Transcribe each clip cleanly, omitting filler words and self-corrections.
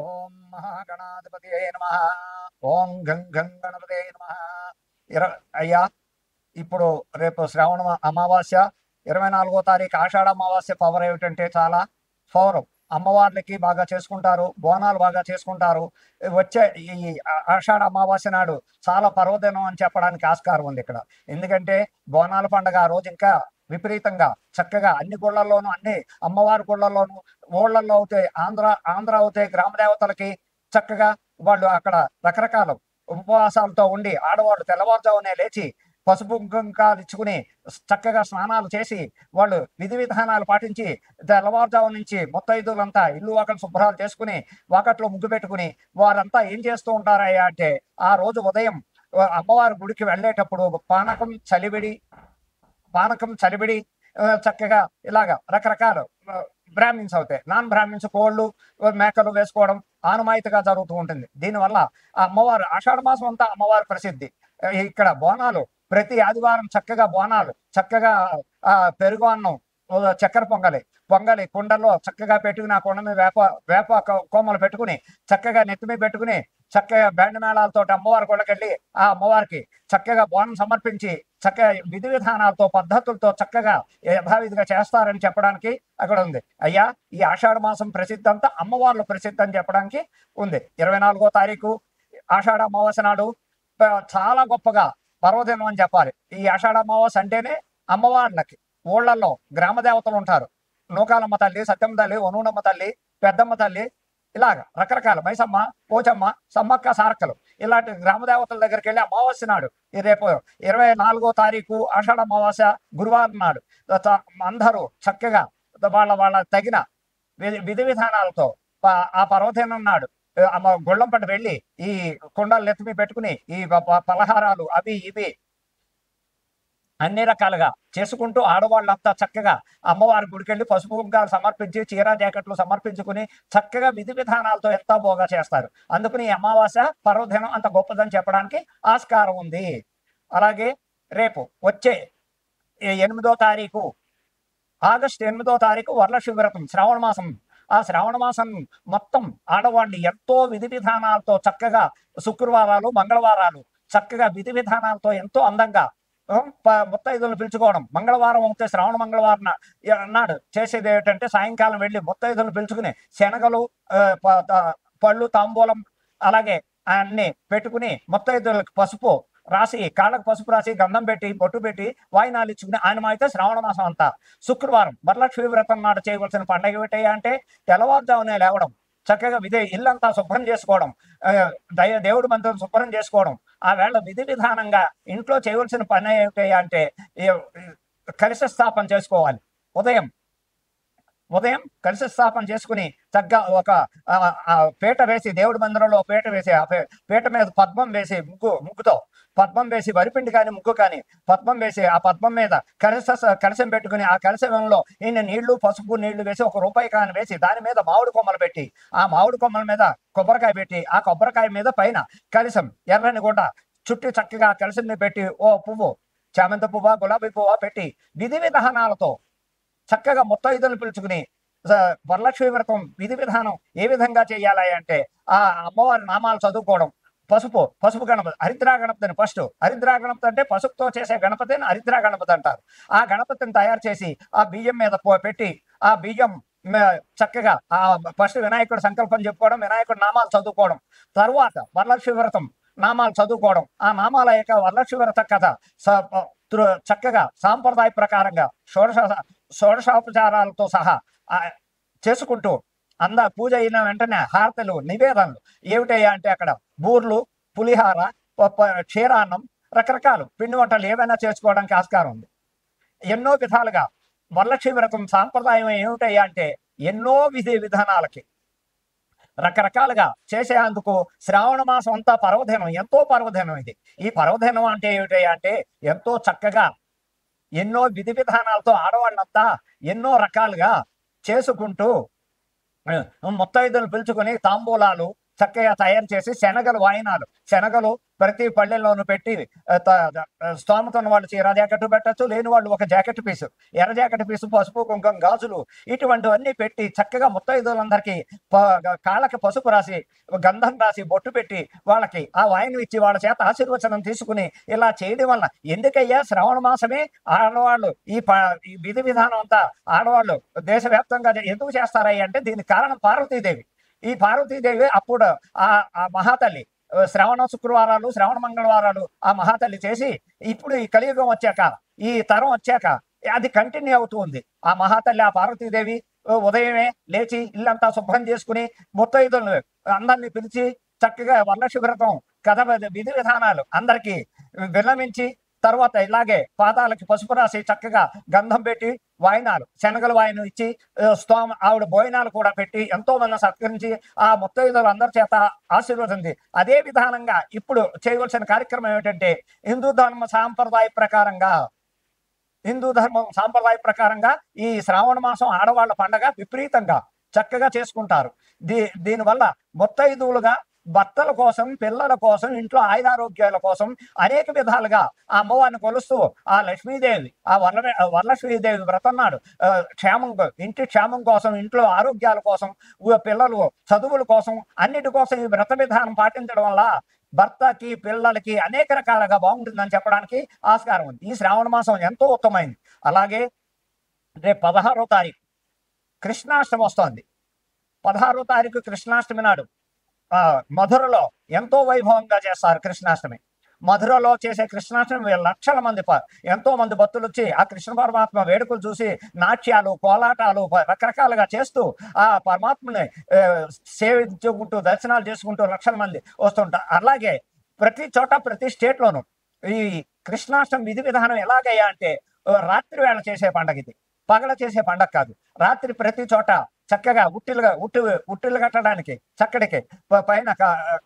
ఓం మహాగణాధిపతియే నమః. ఓం గం గం గణపతే నమః. అయ్యా, ఇప్పుడు రేపు శ్రావణ అమావాస్య 24వ తారీఖు ఆషాఢ అమావాస్య పవర్ ఏమిటంటే చాలా పవర్. అమ్మవార్లకి బాగా చేసుకుంటారు, బోనాలు బాగా చేసుకుంటారు. వచ్చే ఈ ఆషాఢ అమావాస్య నాడు చాలా పర్వదినం అని చెప్పడానికి ఆస్కారం ఉంది ఇక్కడ. ఎందుకంటే బోనాల పండుగ ఆ రోజు ఇంకా విపరీతంగా చక్కగా అన్ని గుళ్ళల్లోనూ, అన్ని అమ్మవారి గుళ్ళల్లోనూ, ఊళ్ళల్లో అవుతాయి, ఆంధ్ర అవుతాయి, గ్రామ దేవతలకి చక్కగా వాళ్ళు అక్కడ రకరకాల ఉపవాసాలతో ఉండి ఆడవాళ్ళు తెల్లవారుజామునే లేచి పసుపు కుంకాలు ఇచ్చుకుని చక్కగా స్నానాలు చేసి వాళ్ళు విధి విధానాలు పాటించి తెల్లవారుజాము నుంచి ముత్తైదులంతా ఇల్లు వాకలు శుభ్రాలు చేసుకుని వాకట్లో ముగ్గు పెట్టుకుని వారంతా ఏం చేస్తూ ఉంటారయ్యా అంటే ఆ రోజు ఉదయం అమ్మవారి గుడికి వెళ్ళేటప్పుడు పానకం చలివిడి చక్కగా ఇలాగా రకరకాల బ్రాహ్మిన్స్ అవుతాయి, నాన్ బ్రాహ్మిన్స్ కోళ్ళు మేకలు వేసుకోవడం ఆనమాయితీగా జరుగుతూ ఉంటుంది. దీనివల్ల ఆ అమ్మవారు ఆషాఢ మాసం అంతా అమ్మవారి ప్రసిద్ధి. ఇక్కడ బోనాలు ప్రతి ఆదివారం చక్కగా బోనాలు, చక్కగా పెరుగు అన్నం, చక్కెర పొంగలి కుండల్లో చక్కగా పెట్టుకుని ఆ కుండ మీద వేప కొమ్మలు పెట్టుకుని చక్కగా నెత్తిమీ పెట్టుకుని చక్కగా బ్యాండ్ మేళాలతో అమ్మవారి గుళ్ళకెళ్ళి ఆ అమ్మవారికి చక్కగా బోనం సమర్పించి చక్కగా విధి విధానాలతో పద్ధతులతో చక్కగా యథావిధిగా చేస్తారని చెప్పడానికి అక్కడ ఉంది. అయ్యా, ఈ ఆషాఢ మాసం ప్రసిద్ధి అంతా అమ్మవార్ల ప్రసిద్ధి అని చెప్పడానికి ఉంది. 24వ తారీఖు ఆషాఢ అమావాస్య నాడు చాలా గొప్పగా పర్వదినం అని చెప్పాలి. ఈ ఆషాఢ అమావాస్య అంటేనే అమ్మవార్లకి ఊళ్ళల్లో గ్రామ దేవతలు ఉంటారు. నూకాలమ్మ తల్లి, సత్యమ్మ తల్లి, వనూనమ్మ తల్లి, పెద్దమ్మ తల్లి, ఇలాగ రకరకాల మైసమ్మ, పోచమ్మ, సమ్మక్క, సారక్కలు ఇలాంటి గ్రామ దేవతల దగ్గరికి వెళ్ళి అమావాస్య నాడు రేపు 24వ తారీఖు ఆషాఢ అమావాస్య గురువారం నాడు అందరూ చక్కగా వాళ్ళ తగిన విధి విధానాలతో ఆ పర్వదినం నాడు గుళ్ళంపటి వెళ్ళి ఈ కుండలు ఎత్తిమి పెట్టుకుని ఈ పలహారాలు అవి ఇవి అన్ని రకాలుగా చేసుకుంటూ ఆడవాళ్ళంతా చక్కగా అమ్మవారి గుడికెళ్ళి పసుపు కుంకాలు సమర్పించి చీర జాకెట్లు సమర్పించుకుని చక్కగా విధి విధానాలతో ఎంతో బాగా చేస్తారు. అందుకని అమావాస్య పర్వదినం అంత గొప్పదని చెప్పడానికి ఆస్కారం ఉంది. అలాగే రేపు వచ్చే 8వ తారీఖు ఆగస్టు 8వ తారీఖు వరలక్ష్మి వ్రతం, శ్రావణ మాసం. ఆ శ్రావణ మాసం మొత్తం ఆడవాళ్ళు ఎంతో విధి విధానాలతో చక్కగా శుక్రవారాలు, మంగళవారాలు చక్కగా విధి విధానాలతో ఎంతో అందంగా ముత్తైదులను పిలుచుకోవడం. మంగళవారం అయితే శ్రావణ మంగళవారం నాడు చేసేది ఏమిటంటే సాయంకాలం వెళ్ళి ముత్తైదులను పిలుచుకుని శనగలు, పళ్ళు, తాంబూలం అలాగే అన్ని పెట్టుకుని ముత్తైదులకు పసుపు రాసి, కాళ్ళకు పసుపు రాసి, గంధం పెట్టి, బొట్టు పెట్టి వాయినాలు ఇచ్చుకుని ఆయన అయితే శ్రావణ మాసం అంతా శుక్రవారం వరలక్ష్మి వ్రతం నాడు చేయవలసిన పండగ ఏమిటయ్యా అంటే తెల్లవారుజామునే లేవడం, చక్కగా ఇల్లంతా శుభ్రం చేసుకోవడం, దేవుడి మందిరం శుభ్రం చేసుకోవడం. ఆ వేళ విధి విధానంగా ఇంట్లో చేయవలసిన పని ఏమిటయ్యా అంటే కలశ స్థాపన చేసుకోవాలి. ఉదయం కలశ స్థాపన చేసుకుని చక్కగా ఒక పీట వేసి, దేవుడి మందిరంలో పీట వేసి ఆ పీట మీద పద్మం వేసి ముగ్గుతో పద్మం వేసి, వరిపిండి కానీ ముగ్గు కానీ పద్మం వేసి ఆ పద్మం మీద కలశం పెట్టుకుని ఆ కలశంలో ఇన్ని నీళ్లు, పసుపు నీళ్లు వేసి ఒక రూపాయి కాని వేసి దాని మీద మామిడి కొమ్మలు పెట్టి ఆ మామిడి కొమ్మల మీద కొబ్బరికాయ పెట్టి ఆ కొబ్బరికాయ మీద పైన కలశం ఎర్రని గుడ్డ చుట్టూ చక్కగా కలశంని పెట్టి ఓ పువ్వు, చామంతి పువ్వ, గులాబీ పువ్వ పెట్టి విధి విధానాలతో చక్కగా ముత్తైదులను పిలుచుకుని వరలక్ష్మి వ్రతం విధి విధానం ఏ విధంగా చేయాలి అంటే ఆ అమ్మవారి నామాలు చదువుకోవడం. పసుపు గణపతి, హరిద్రా గణపతిని ఫస్ట్. హరిద్రా గణపతి అంటే పసుపుతో చేసే గణపతిని హరిద్రా గణపతి అంటారు. ఆ గణపతిని తయారు చేసి ఆ బియ్యం మీద పెట్టి ఆ బియ్యం చక్కగా ఆ ఫస్ట్ వినాయకుడు సంకల్పం చెప్పుకోవడం, వినాయకుడు నామాలు చదువుకోవడం, తర్వాత వరలక్ష్మి వ్రతం నామాలు చదువుకోవడం. ఆ నామాల యొక్క వరలక్ష్మి వ్రత కథ చక్కగా సాంప్రదాయ ప్రకారంగా షోడశోపచారాలతో సహా చేసుకుంటూ పూజ అయిన వెంటనే హారతలు, నివేదనలు ఏమిటయ్యా అంటే అక్కడ బూర్లు, పులిహార, క్షీరాన్నం, రకరకాలు పిండి వంటలు ఏవైనా చేసుకోవడానికి ఆస్కారం ఉంది. ఎన్నో విధాలుగా వరలక్ష్మి వ్రతం సాంప్రదాయం ఏమిటయ్యా అంటే ఎన్నో విధి విధానాలకి రకరకాలుగా చేసేందుకు శ్రావణ మాసం అంతా పర్వదినం, ఎంతో పర్వదినం ఇది. ఈ పర్వదినం అంటే ఏమిటయ్యా అంటే ఎంతో చక్కగా ఎన్నో విధి విధానాలతో ఆడవాళ్ళంతా ఎన్నో రకాలుగా చేసుకుంటూ ముత్తైదులు పిలుచుకొని తాంబూలాలు, చక్కగా తయారు చేసి శనగలు వాయినాలు, శనగలు ప్రతి పల్లెల్లోనూ పెట్టి స్తోమత ఉన్న వాళ్ళు చీర జాకెట్ పెట్టచ్చు, లేని వాళ్ళు ఒక జాకెట్ పీసు, ఎర్ర జాకెట్ పీసు, పసుపు కుంకుమ గాజులు ఇటువంటివన్నీ పెట్టి చక్కగా ముత్తైదువులందరికీ కాళ్ళకి పసుపు రాసి గంధం రాసి బొట్టు పెట్టి వాళ్ళకి ఆ వాయినం ఇచ్చి వాళ్ళ చేత ఆశీర్వచనం తీసుకుని ఇలా చేయడం వల్ల ఎందుకయ్యా శ్రావణ మాసమే ఆడవాళ్ళు ఈ విధి విధానం అంతా ఆడవాళ్ళు దేశవ్యాప్తంగా ఎందుకు చేస్తారయ్య అంటే దీనికి కారణం పార్వతీదేవి. ఈ పార్వతీదేవి అప్పుడు ఆ మహాతల్లి శ్రవణ శుక్రవారాలు, శ్రవణ మంగళవారాలు ఆ మహాతల్లి చేసి ఇప్పుడు ఈ కలియుగం వచ్చాక, ఈ తరం వచ్చాక అది కంటిన్యూ అవుతూ ఉంది. ఆ మహాతల్లి ఆ పార్వతీదేవి ఉదయమే లేచి ఇల్లంతా శుభ్రం చేసుకుని ముత్తైదులను అందరినీ పిలిచి చక్కగా వరలక్ష్మి వ్రతం కథ విధి విధానాలు అందరికీ విన్నవించి తర్వాత ఇలాగే పాదాలకి పసుపు రాసి చక్కగా గంధం పెట్టి వాయినాలు, శనగల వాయినం ఇచ్చి ఆవిడ భోజనాలు కూడా పెట్టి ఎంతో మంది సత్కరించి ఆ ముత్తైదులు అందరి చేత ఆశీర్వదింది. అదే విధానంగా ఇప్పుడు చేయవలసిన కార్యక్రమం ఏమిటంటే హిందూ ధర్మ సాంప్రదాయ ప్రకారంగా ఈ శ్రావణ మాసం ఆడవాళ్ల పండగ విపరీతంగా చక్కగా చేసుకుంటారు. దీనివల్ల ముత్తైదువులుగా భర్తల కోసం, పిల్లల కోసం, ఇంట్లో ఆయురారోగ్యాల కోసం అనేక విధాలుగా ఆ అమ్మవారిని కొలుస్తూ ఆ లక్ష్మీదేవి, ఆ వరలక్ష్మీదేవి వ్రతం నాడు ఇంటి క్షేమం కోసం, ఇంట్లో ఆరోగ్యాల కోసం, పిల్లలు చదువుల కోసం, అన్నిటి కోసం ఈ వ్రత విధానం పాటించడం వల్ల భర్తకి, పిల్లలకి అనేక రకాలుగా బాగుంటుందని చెప్పడానికి ఆస్కారం ఉంది. ఈ శ్రావణ మాసం ఎంతో ఉత్తమైంది. అలాగే రేపు 16వ తారీఖు కృష్ణాష్టమి వస్తోంది. 16వ తారీఖు కృష్ణాష్టమి నాడు మధురలో ఎంతో వైభవంగా చేస్తారు కృష్ణాష్టమి. మధురలో చేసే కృష్ణాష్టమి లక్షల మంది ఎంతో మంది భక్తులు వచ్చి ఆ కృష్ణ పరమాత్మ వేడుకలు చూసి నాట్యాలు, కోలాటాలు రకరకాలుగా చేస్తూ ఆ పరమాత్మని సేవించుకుంటూ దర్శనాలు చేసుకుంటూ లక్షల మంది వస్తుంటారు. అలాగే ప్రతి చోట, ప్రతి స్టేట్లోనూ ఈ కృష్ణాష్టమి విధి విధానం ఎలాగయ్యా అంటే రాత్రి వేళ చేసే పండగ ఇది, పగల చేసే పండగ కాదు. రాత్రి ప్రతి చోట చక్కగా ఉట్టిలు కట్టడానికి చక్కడికి పైన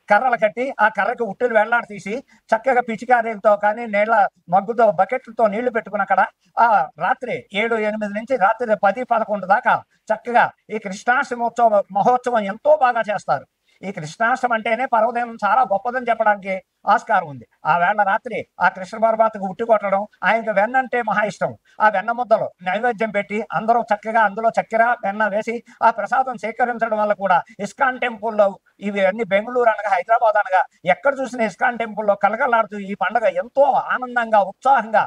కర్రలు కట్టి ఆ కర్రకి ఉట్టిలు వెళ్లాడి తీసి చక్కగా పిచికారీలతో కానీ నీళ్ల మగ్గుతో బకెట్లతో నీళ్లు పెట్టుకుని అక్కడ ఆ రాత్రి 7-8 నుంచి రాత్రి 10-11 దాకా చక్కగా ఈ కృష్ణాష్టమి మహోత్సవం ఎంతో బాగా చేస్తారు. ఈ కృష్ణాష్టమి అంటేనే పర్వదినం చాలా గొప్పదని చెప్పడానికి ఆస్కారం ఉంది. ఆ వేళ రాత్రి ఆ కృష్ణ పరమాత్మకు ఉట్టి కొట్టడం, ఆయనకు వెన్న అంటే మహా ఇష్టం. ఆ వెన్న ముద్దలు నైవేద్యం పెట్టి అందరూ చక్కగా అందులో చక్కెర వెన్న వేసి ఆ ప్రసాదం సేకరించడం వల్ల కూడా ఇస్కాన్ టెంపుల్లో ఇవి అన్ని బెంగళూరు అనగా, హైదరాబాద్ అనగా ఎక్కడ చూసిన ఇస్కాన్ టెంపుల్లో కలకలాడుతూ ఈ పండుగ ఎంతో ఆనందంగా, ఉత్సాహంగా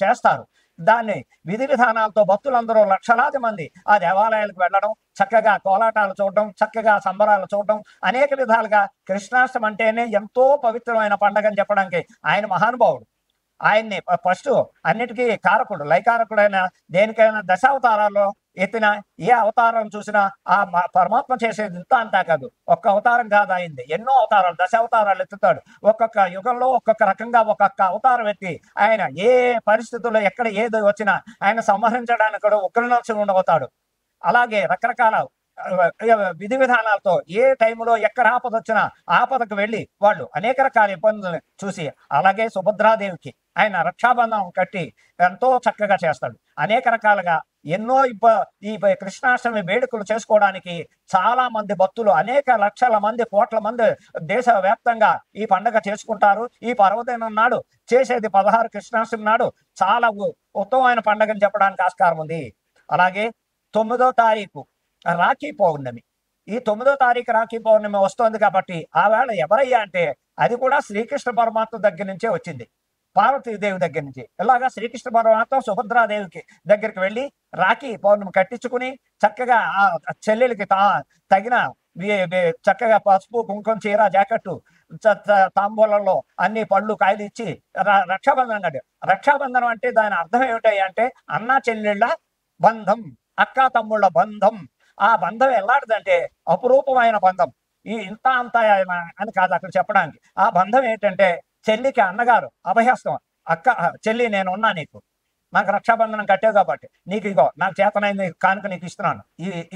చేస్తారు. దాన్ని విధి విధానాలతో భక్తులందరూ లక్షలాది మంది ఆ దేవాలయాలకు వెళ్ళడం, చక్కగా కోలాటాలు చూడడం, చక్కగా సంబరాలు చూడడం, అనేక విధాలుగా కృష్ణాష్టమి అంటేనే ఎంతో పవిత్రమైన పండగ అని చెప్పడానికి ఆయన మహానుభావుడు. ఆయన్ని ఫస్ట్ అన్నిటికీ కారకుడు, లయకారకుడైన దేనికైనా దశావతారాల్లో ఎత్తిన ఏ అవతారం చూసినా ఆ పరమాత్మ చేసేది ఇంత అంతా కాదు. ఒక్క అవతారం కాదు ఆయనది, ఎన్నో అవతారాలు, దశావతారాలు ఎత్తుతాడు. ఒక్కొక్క యుగంలో ఒక్కొక్క రకంగా ఒక్కొక్క అవతారం ఎత్తి ఆయన ఏ పరిస్థితుల్లో ఎక్కడ ఏది వచ్చినా ఆయన సంహరించడానికి కూడా ఉగ్రనరసింహుడు అవుతాడు. అలాగే రకరకాల విధి విధానాలతో ఏ టైంలో ఎక్కడ ఆపద వచ్చినా ఆపదకు వెళ్ళి వాళ్ళు అనేక రకాల ఇబ్బందులు చూసి, అలాగే సుభద్రాదేవికి ఆయన రక్షాబంధం కట్టి ఎంతో చక్కగా చేస్తాడు. అనేక రకాలుగా ఎన్నో ఈ కృష్ణాష్టమి వేడుకలు చేసుకోవడానికి చాలా మంది భక్తులు, అనేక లక్షల మంది, కోట్ల మంది దేశవ్యాప్తంగా ఈ పండుగ చేసుకుంటారు. ఈ పర్వదినం నాడు చేసేది 16 కృష్ణాష్టమి నాడు చాలా ఉత్తమమైన పండుగ అని చెప్పడానికి ఆస్కారం ఉంది. అలాగే 9వ తారీఖు రాఖీ పౌర్ణమి. ఈ 9వ తారీఖు రాఖీ పౌర్ణమి వస్తోంది కాబట్టి ఆ వేళ ఎవరయ్యా అంటే అది కూడా శ్రీకృష్ణ పరమాత్మ దగ్గర నుంచే వచ్చింది, పార్వతీదేవి దగ్గర నుంచి. ఇలాగా శ్రీకృష్ణ పరమాత్మ సుభద్రాదేవికి దగ్గరికి వెళ్ళి రాఖీ పౌర్ణమి కట్టించుకుని చక్కగా ఆ చెల్లెలకి తగిన చక్కగా పసుపు, కుంకుమ, చీర, జాకెట్టు, తాంబూలంలో అన్ని పళ్ళు, కాయలు ఇచ్చి రక్షాబంధనం కట్టారు. రక్షాబంధనం అంటే దాని అర్థం ఏమిటయ్యా అంటే అన్నా చెల్లెళ్ళ బంధం, అక్క తమ్ముళ్ళ బంధం. ఆ బంధం ఎలాంటిదంటే అపురూపమైన బంధం. ఇంత అంత అని కాదు అక్కడ చెప్పడానికి. ఆ బంధం ఏంటంటే చెల్లికి అన్నగారు అభయస్తం, అక్క చెల్లి నేను ఉన్నా, నీకు నాకు రక్షాబంధనం కట్టావు కాబట్టి నీకు ఇగో నాకు చేతనైంది కానుక నీకు ఇస్తున్నాను,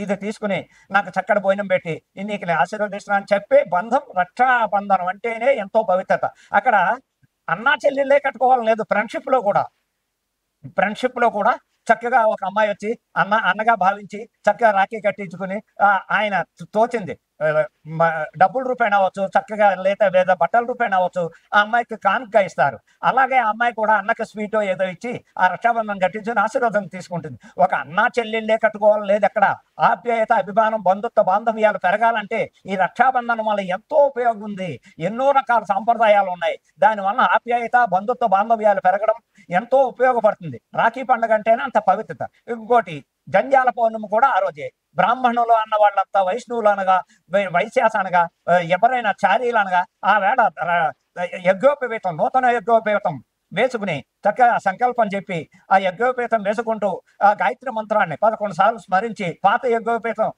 ఇది తీసుకుని నాకు చక్కటి భోజనం పెట్టి నీకు నేను ఆశీర్వదిస్తున్నాను అని చెప్పే బంధం. రక్షాబంధనం అంటేనే ఎంతో పవిత్రత. అక్కడ అన్నా చెల్లెళ్ళే కట్టుకోవాలని లేదు, ఫ్రెండ్షిప్ లో కూడా చక్కగా ఒక అమ్మాయి వచ్చి అన్నగా భావించి చక్కగా రాఖీ కట్టించుకుని ఆయన తోచింది ఆ, డబ్బుల రూపాయన అవ్వచ్చు, చక్కగా లేదా బట్టల రూపాయన అవ్వచ్చు, ఆ అమ్మాయికి కానుక ఇస్తారు. అలాగే ఆ అమ్మాయి కూడా అన్నకి స్వీటో ఏదో ఇచ్చి ఆ రక్షాబంధనం కట్టించుకుని ఆశీర్వాదం తీసుకుంటుంది. ఒక అన్నా చెల్లెళ్ళే కట్టుకోవాలి లేదు అక్కడ. ఆప్యాయత, అభిమానం, బంధుత్వ బాంధవ్యాలు పెరగాలంటే ఈ రక్షాబంధనం వల్ల ఎంతో ఉపయోగం ఉంది. ఎన్నో రకాల సాంప్రదాయాలు ఉన్నాయి. దానివల్ల ఆప్యాయత, బంధుత్వ బాంధవ్యాలు పెరగడం ఎంతో ఉపయోగపడుతుంది. రాఖీ పండుగ అంటేనే అంత పవిత్రత. ఇంకోటి జంధ్యాల పౌర్ణమి కూడా ఆ రోజే. బ్రాహ్మణులు అన్న వాళ్ళంతా వైష్ణవులు అనగా, వైశ్యాస అనగా, ఎవరైనా చారీలు అనగా ఆ వేళ యజ్ఞోపవీతం, నూతన యజ్ఞోపవీతం వేసుకుని చక్కగా సంకల్పం చెప్పి ఆ యజ్ఞోపేతం వేసుకుంటూ ఆ గాయత్రి మంత్రాన్ని 11 సార్లు స్మరించి పాత యజ్ఞోపేతం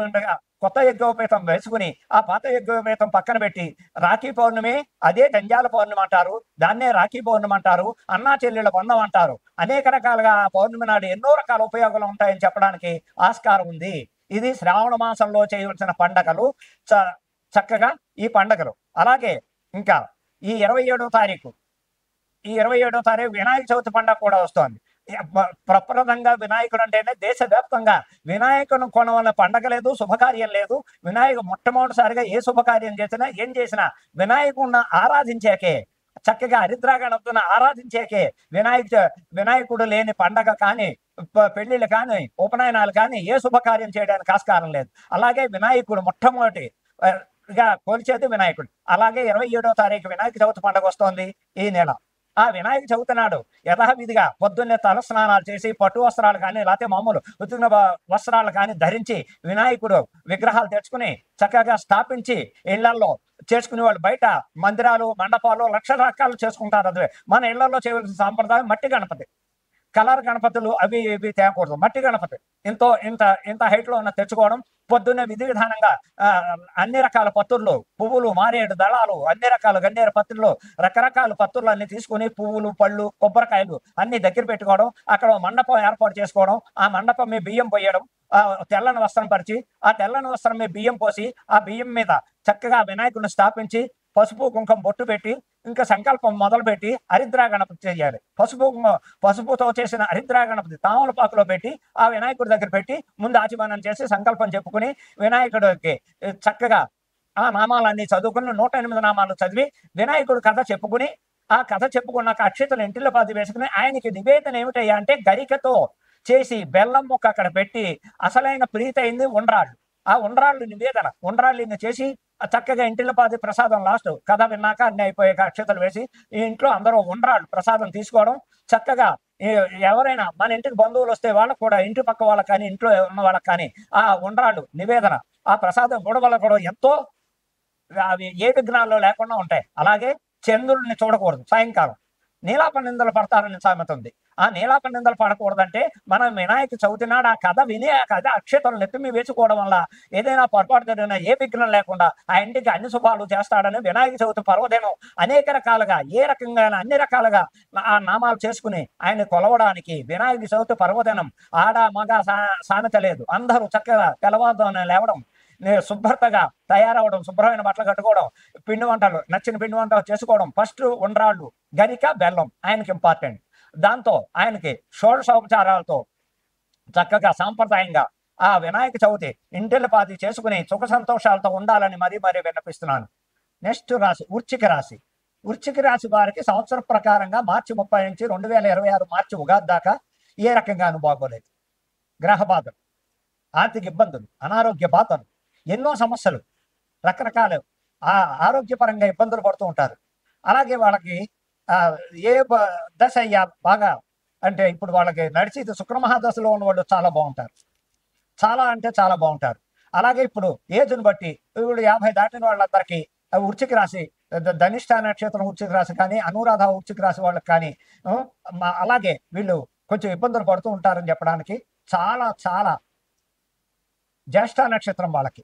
ఉండగా కొత్త యజ్ఞోపేతం వేసుకుని ఆ పాత యజ్ఞోపేతం పక్కన పెట్టి రాఖీ పౌర్ణమి అదే జంధ్యాల పౌర్ణమి అంటారు, దాన్నే రాఖీ పౌర్ణమి అంటారు, అన్నా చెల్లెళ్ళ బంధం అంటారు. అనేక రకాలుగా ఆ పౌర్ణమి నాడు ఎన్నో రకాల ఉపయోగాలు ఉంటాయని చెప్పడానికి ఆస్కారం ఉంది. ఇది శ్రావణ మాసంలో చేయవలసిన పండగలు. చక్కగా ఈ పండగలు. అలాగే ఇంకా ఈ 27వ తారీఖు, ఈ 27వ తారీఖు వినాయక చవితి పండుగ కూడా వస్తోంది. ప్రప్రదంగా వినాయకుడు అంటేనే దేశవ్యాప్తంగా వినాయకుని కొనవలన పండగ లేదు, శుభకార్యం లేదు. వినాయకుడు మొట్టమొదటిసారిగా ఏ శుభకార్యం చేసినా ఏం చేసినా వినాయకుడిని ఆరాధించాకే, చక్కగా హరిద్రాగణపతిని ఆరాధించాకే. వినాయకుడు లేని పండగ కానీ, పెళ్లిళ్ళు కానీ, ఉపనయనాలు కానీ ఏ శుభకార్యం చేయడానికి ఆస్కారం లేదు. అలాగే వినాయకుడు మొట్టమొదటి కొలిచేది వినాయకుడు. అలాగే 27వ తారీఖు వినాయక చవితి పండుగ వస్తోంది ఈ నెల. ఆ వినాయక చవితి నాడు యథావిధిగా పొద్దున్నే తల స్నానాలు చేసి పట్టు వస్త్రాలు కానీ లేకపోతే మామూలు ఉతికిన వస్త్రాలు కానీ ధరించి వినాయకుడు విగ్రహాలు తెచ్చుకుని చక్కగా స్థాపించి ఇళ్లలో చేసుకునే వాళ్ళు బయట మందిరాలు, మండపాలు లక్షల రకాలు చేసుకుంటారు. అదే మన ఇళ్లలో చేయవలసిన సాంప్రదాయం మట్టి గణపతి. కలర్ గణపతులు అవి ఇవి తేకూడదు. మట్టి గణపతి ఇంత హైట్ లో ఉన్న తెచ్చుకోవడం. పొద్దున్నే విధి విధానంగా అన్ని రకాల పత్రులు, పువ్వులు, మారేడు దళాలు, అన్ని రకాల గన్నేరు పత్రులు, రకరకాల పత్రులు అన్ని తీసుకుని పువ్వులు, పళ్ళు, కొబ్బరికాయలు అన్ని దగ్గర పెట్టుకోవడం. అక్కడ మండపం ఏర్పాటు చేసుకోవడం. ఆ మండపం మీద బియ్యం పోయడం. ఆ తెల్లని వస్త్రం పరిచి ఆ తెల్లని వస్త్రం మీద బియ్యం పోసి ఆ బియ్యం మీద చక్కగా వినాయకుడిని స్థాపించి పసుపు కుంకుమ బొట్టు పెట్టి ఇంకా సంకల్పం మొదలుపెట్టి హరిద్రా గణపతి చేయాలి. పసుపుతో చేసిన హరిద్రా గణపతి తామలపాకులో పెట్టి ఆ వినాయకుడి దగ్గర పెట్టి ముందు ఆచమనం చేసి సంకల్పం చెప్పుకుని వినాయకుడికి చక్కగా ఆ నామాలన్నీ చదువుకుని 108 నామాలు చదివి వినాయకుడి కథ చెప్పుకుని ఆ కథ చెప్పుకున్నాక అక్షతలు ఇంటిలో పాతి వేసుకుని ఆయనకి నివేదన ఏమిటయ్యా అంటే గరికతో చేసి బెల్లం ముక్క అక్కడ పెట్టి అసలైన ప్రీతి అయింది ఉండ్రాళ్ళు. ఆ ఉండ్రాళ్ళు నివేదన, ఉండ్రాళ్ళని చేసి చక్కగా ఇంటిలో పాది ప్రసాదం లాస్ట్ కథ విన్నాక అన్ని అయిపోయాక అక్షతలు వేసి ఈ ఇంట్లో అందరూ ఉండ్రాళ్ళు ప్రసాదం తీసుకోవడం. చక్కగా ఎవరైనా మన ఇంటికి బంధువులు వస్తే వాళ్ళకు కూడా ఇంటి పక్క వాళ్ళకి కానీ ఇంట్లో ఉన్న వాళ్ళకి కానీ ఆ ఉండ్రాళ్ళు నివేదన, ఆ ప్రసాదం గొడవలు కూడా ఎంతో అవి ఏ విఘ్నాల్లో లేకుండా ఉంటాయి. అలాగే చంద్రుడిని చూడకూడదు. సాయంకాలం నీలాప నిందలు పడతారని సామెత ఉంది. ఆ నీలాప నిందలు పడకూడదంటే మనం వినాయక చవితి నాడు ఆ కథ విని ఆ కథ అక్షతలు నెత్తిమి వేసుకోవడం వల్ల ఏదైనా పొరపాటు జరిగినా ఏ విఘ్నం లేకుండా ఆ ఇంటికి అన్ని శుభాలు చేస్తాడని వినాయక చవితి పర్వదినం అనేక రకాలుగా ఏ రకంగా అన్ని రకాలుగా ఆ నామాలు చేసుకుని ఆయన కొలవడానికి వినాయక చవితి పర్వదినం ఆడ మగ సామెత లేదు. అందరూ చక్కగా తెల్లవారుజామున లేవడం, శుభ్రతగా తయారవడం, శుభ్రమైన బట్టలు కట్టుకోవడం, పిండి వంటలు నచ్చిన పిండి వంటలు చేసుకోవడం. ఫస్ట్ ఉండ్రాళ్ళు, గరిక, బెల్లం ఆయనకి ఇంపార్టెంట్. దాంతో ఆయనకి షోడశోపచారాలతో చక్కగా సాంప్రదాయంగా ఆ వినాయక చవితి ఇంటిల్లి పాతి చేసుకుని సుఖ సంతోషాలతో ఉండాలని మరీ విన్నపిస్తున్నాను. నెక్స్ట్ రాశి వృశ్చిక రాశి. వృశ్చిక రాశి వారికి సంవత్సరం ప్రకారంగా మార్చి 30 నుంచి 2026 మార్చి ఉగాది దాకా ఏ రకంగానూ బాగోలేదు. గ్రహ బాధలు, ఆర్థిక ఇబ్బందులు, అనారోగ్య బాధలు, ఎన్నో సమస్యలు, రకరకాల ఆరోగ్యపరంగా ఇబ్బందులు పడుతూ ఉంటారు. అలాగే వాళ్ళకి ఏ దశ అయ్యా బాగా అంటే ఇప్పుడు వాళ్ళకి నడిచి శుక్రమహాదశలో ఉన్న వాళ్ళు చాలా బాగుంటారు. చాలా అంటే చాలా బాగుంటారు. అలాగే ఇప్పుడు ఏజ్ని బట్టి ఇప్పుడు 50 దాటిన వాళ్ళందరికీ వృశ్చిక రాశి, ధనిష్ట నక్షత్రం వృశ్చిక రాశి కానీ, అనురాధ వృశ్చిక రాశి వాళ్ళకి కానీ అలాగే వీళ్ళు కొంచెం ఇబ్బందులు పడుతూ ఉంటారని చెప్పడానికి చాలా చాలా జ్యేష్ఠ నక్షత్రం వాళ్ళకి,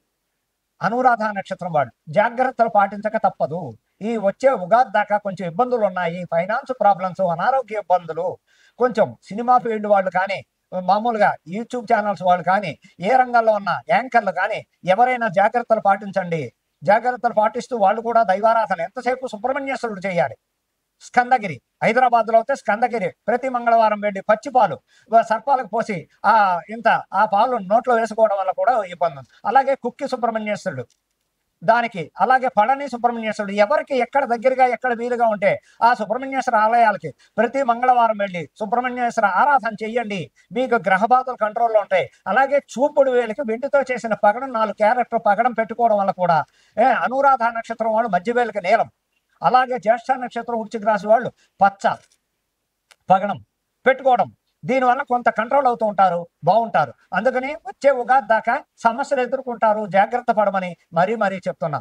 అనురాధ నక్షత్రం వాళ్ళు జాగ్రత్తలు పాటించక తప్పదు. ఈ వచ్చే ఉగాది దాకా కొంచెం ఇబ్బందులు ఉన్నాయి. ఫైనాన్స్ ప్రాబ్లమ్స్, అనారోగ్య ఇబ్బందులు. కొంచెం సినిమా ఫీల్డ్ వాళ్ళు కానీ, మామూలుగా యూట్యూబ్ ఛానల్స్ వాళ్ళు కానీ, ఏ రంగంలో ఉన్న యాంకర్లు కానీ ఎవరైనా జాగ్రత్తలు పాటించండి. జాగ్రత్తలు పాటిస్తూ వాళ్ళు కూడా దైవారాధన ఎంతసేపు సుబ్రహ్మణ్యేశ్వరుడు చేయాలి. స్కందగిరి, హైదరాబాద్ లో అయితే స్కందగిరి ప్రతి మంగళవారం వెళ్ళి పచ్చిపాలు సర్పాలకు పోసి ఆ పాలు నోట్లో వేసుకోవడం వల్ల కూడా ఇబ్బంది ఉంది. అలాగే కుక్కి సుబ్రహ్మణ్యేశ్వరుడు దానికి, అలాగే పళని సుబ్రహ్మణ్యేశ్వరుడు, ఎవరికి ఎక్కడ దగ్గరగా ఎక్కడ వీలుగా ఉంటే ఆ సుబ్రహ్మణ్యేశ్వర ఆలయాలకి ప్రతి మంగళవారం వెళ్ళి సుబ్రహ్మణ్యేశ్వర ఆరాధన చెయ్యండి, మీకు గ్రహబాధలు కంట్రోల్లో ఉంటాయి. అలాగే చూపుడు వేలికి వెండితో చేసిన పగడం 4 క్యారెట్ పగడం పెట్టుకోవడం వల్ల కూడా అనురాధ నక్షత్రం వాళ్ళు మధ్య వేలికి నీలం, అలాగే జ్యేష్ఠ నక్షత్రం వృశ్చిక రాశి వాళ్ళు పచ్చ పగడం పెట్టుకోవడం, దీనివల్ల కొంత కంట్రోల్ అవుతూ ఉంటారు, బాగుంటారు. అందుకని వచ్చే ఉగాది దాకా సమస్యలు ఎదుర్కొంటారు, జాగ్రత్త పడమని మరీ చెప్తున్నా.